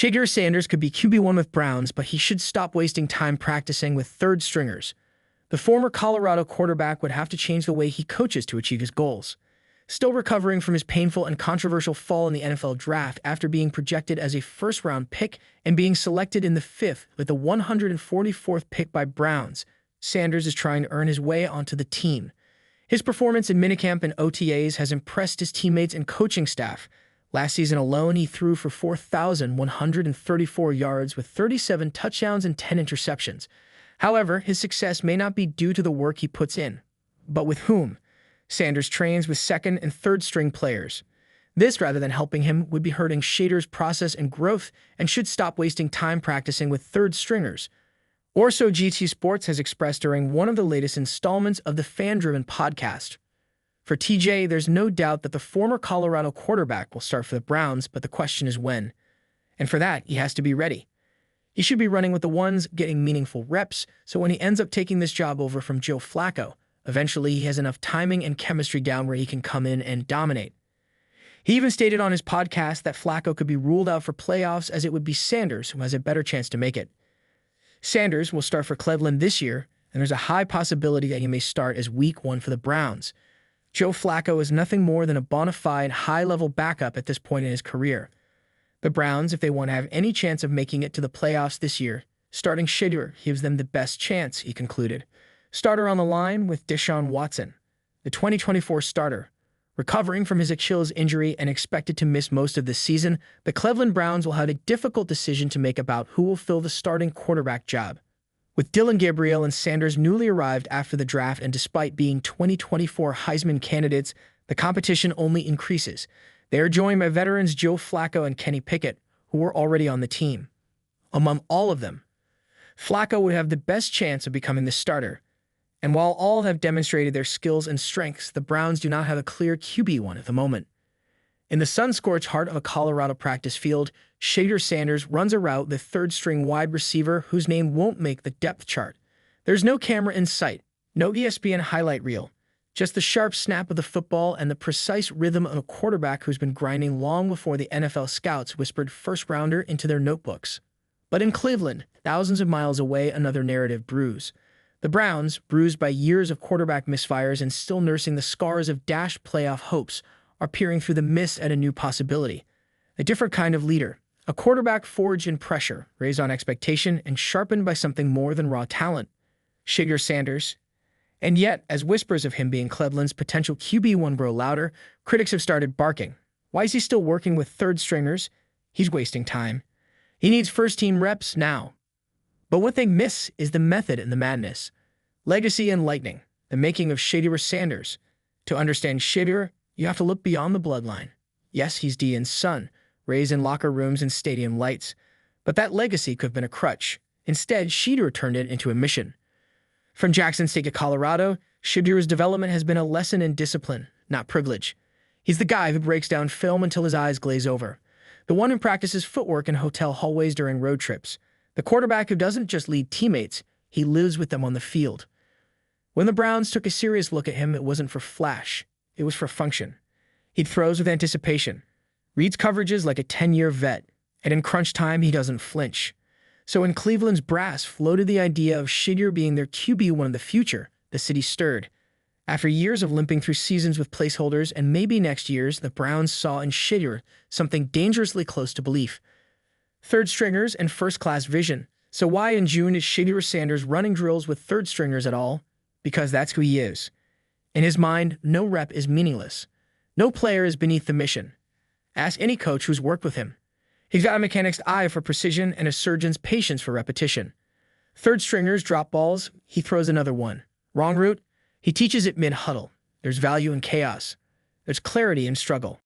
Shedeur Sanders could be QB1 with Browns, but he should stop wasting time practicing with third stringers. The former Colorado quarterback would have to change the way he coaches to achieve his goals. Still recovering from his painful and controversial fall in the NFL draft after being projected as a first-round pick and being selected in the 5th with the 144th pick by Browns, Sanders is trying to earn his way onto the team. His performance in minicamp and OTAs has impressed his teammates and coaching staff. Last season alone, he threw for 4,134 yards with 37 touchdowns and 10 interceptions. However, his success may not be due to the work he puts in. But with whom? Sanders trains with second and third string players. This, rather than helping him, would be hurting Shedeur's process and growth and should stop wasting time practicing with third stringers. Or so GT Sports has expressed during one of the latest installments of the fan-driven podcast. For TJ, there's no doubt that the former Colorado quarterback will start for the Browns, but the question is when. And for that, he has to be ready. He should be running with the ones, getting meaningful reps, so when he ends up taking this job over from Joe Flacco, eventually he has enough timing and chemistry down where he can come in and dominate. He even stated on his podcast that Flacco could be ruled out for playoffs as it would be Sanders who has a better chance to make it. Sanders will start for Cleveland this year, and there's a high possibility that he may start as Week 1 for the Browns. Joe Flacco is nothing more than a bona fide high-level backup at this point in his career. The Browns, if they want to have any chance of making it to the playoffs this year, starting Shedeur gives them the best chance, he concluded. Starter on the line with Deshaun Watson, the 2024 starter. Recovering from his Achilles injury and expected to miss most of the season, the Cleveland Browns will have a difficult decision to make about who will fill the starting quarterback job. With Dillon Gabriel and Sanders newly arrived after the draft and despite being 2024 Heisman candidates, the competition only increases. They are joined by veterans Joe Flacco and Kenny Pickett, who were already on the team. Among all of them, Flacco would have the best chance of becoming the starter. And while all have demonstrated their skills and strengths, the Browns do not have a clear QB1 at the moment. In the sun-scorched heart of a Colorado practice field, Shedeur Sanders runs a route with third-string wide receiver whose name won't make the depth chart. There's no camera in sight, no ESPN highlight reel, just the sharp snap of the football and the precise rhythm of a quarterback who's been grinding long before the NFL scouts whispered first-rounder into their notebooks. But in Cleveland, thousands of miles away, another narrative brews. The Browns, bruised by years of quarterback misfires and still nursing the scars of dashed playoff hopes, are peering through the mist at a new possibility. A different kind of leader, a quarterback forged in pressure, raised on expectation, and sharpened by something more than raw talent. Shedeur Sanders. And yet, as whispers of him being Cleveland's potential QB1 grow louder, critics have started barking. Why is he still working with third stringers? He's wasting time. He needs first-team reps now. But what they miss is the method and the madness. Legacy and lightning, the making of Shedeur Sanders. To understand Shedeur, you have to look beyond the bloodline. Yes, he's Dion's son, raised in locker rooms and stadium lights. But that legacy could have been a crutch. Instead, Shedeur turned it into a mission. From Jackson State to Colorado, Shedeur's development has been a lesson in discipline, not privilege. He's the guy who breaks down film until his eyes glaze over. The one who practices footwork in hotel hallways during road trips. The quarterback who doesn't just lead teammates, he lives with them on the field. When the Browns took a serious look at him, it wasn't for flash. It was for function. He throws with anticipation, reads coverages like a 10-year vet, and in crunch time, he doesn't flinch. So when Cleveland's brass floated the idea of Shedeur being their QB1 of the future, the city stirred. After years of limping through seasons with placeholders and maybe next year's, the Browns saw in Shedeur something dangerously close to belief. Third stringers and first-class vision. So why in June is Shedeur Sanders running drills with third stringers at all? Because that's who he is. In his mind, no rep is meaningless. No player is beneath the mission. Ask any coach who's worked with him. He's got a mechanic's eye for precision and a surgeon's patience for repetition. Third stringers drop balls, he throws another one. Wrong route? He teaches it mid-huddle. There's value in chaos. There's clarity in struggle.